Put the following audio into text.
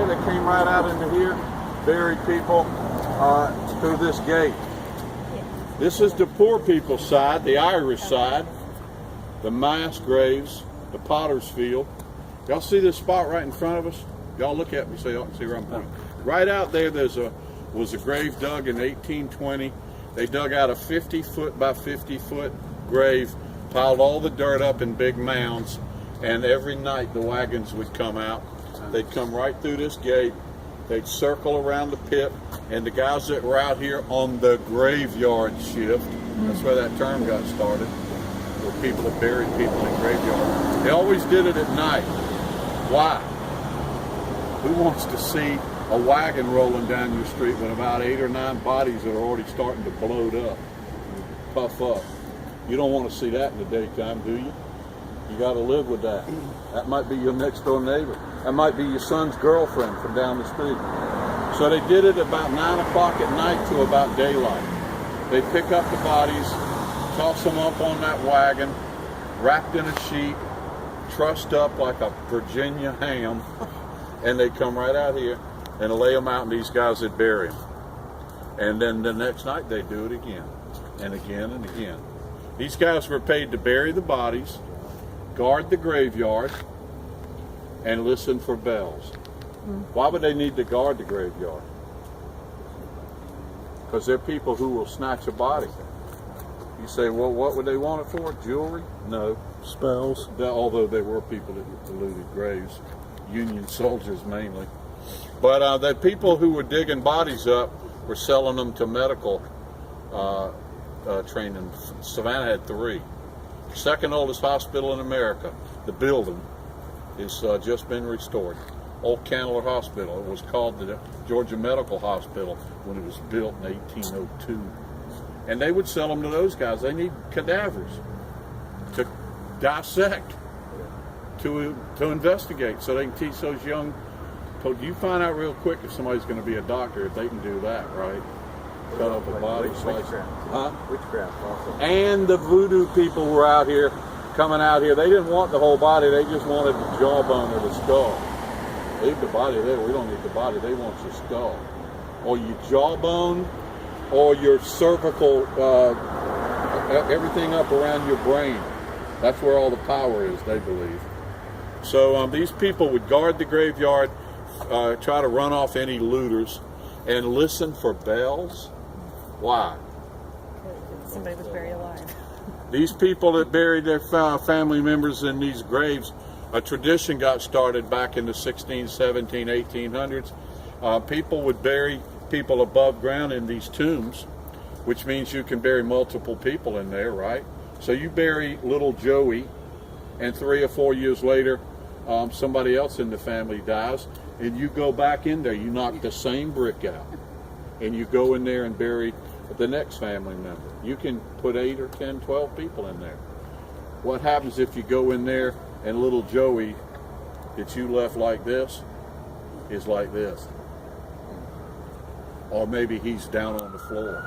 they came right out into here, buried people through this gate. This is the poor people's side, the Irish side, the mass graves, the potter's field. Y'all see this spot right in front of us? Y'all look at me so y'all can see where I'm pointing. Right out there, was a grave dug in 1820. They dug out a 50-foot by 50-foot grave, piled all the dirt up in big mounds, and every night the wagons would come out. They'd come right through this gate. They'd circle around the pit, and the guys that were out here on the graveyard shift, that's where that term got started, were people that buried people in graveyards. They always did it at night. Why? Who wants to see a wagon rolling down your street with about 8 or 9 bodies that are already starting to bloat up, puff up? You don't want to see that in the daytime, do you? You got to live with that. That might be your next door neighbor. That might be your son's girlfriend from down the street. So they did it about 9 o'clock at night to about daylight. They pick up the bodies, toss them up on that wagon, wrapped in a sheet, trussed up like a Virginia ham, and they come right out here and lay them out, and these guys would bury them. And then the next night they do it again, and again, and again. These guys were paid to bury the bodies, guard the graveyard, and listen for bells. Why would they need to guard the graveyard? Because they're people who will snatch a body. You say, well, what would they want it for? Jewelry? No. Spells. Although there were people that looted graves, Union soldiers mainly. But the people who were digging bodies up were selling them to medical training. Savannah had 3. Second oldest hospital in America. The building is just been restored. Old Candler Hospital. It was called the Georgia Medical Hospital when it was built in 1802. And they would sell them to those guys. They need cadavers to dissect, to investigate, so they can teach those young. So you find out real quick if somebody's going to be a doctor if they can do that, right? Cut up a body. Witchcraft also. And the voodoo people were out here, coming out here. They didn't want the whole body. They just wanted the jawbone or the skull. Leave the body there. We don't need the body. They want your skull, or your jawbone, or your cervical, everything up around your brain. That's where all the power is, they believe. So these people would guard the graveyard, try to run off any looters, and listen for bells. Why? Somebody was buried alive. These people that buried their family members in these graves, a tradition got started back in the 16, 17, 1800s. People would bury people above ground in these tombs, which means you can bury multiple people in there, right? So you bury little Joey, and 3 or 4 years later, somebody else in the family dies, and you go back in there, you knock the same brick out, and you go in there and bury the next family member. You can put 8 or 10, 12 people in there. What happens if you go in there and little Joey that you left like this is like this? Or maybe he's down on the floor.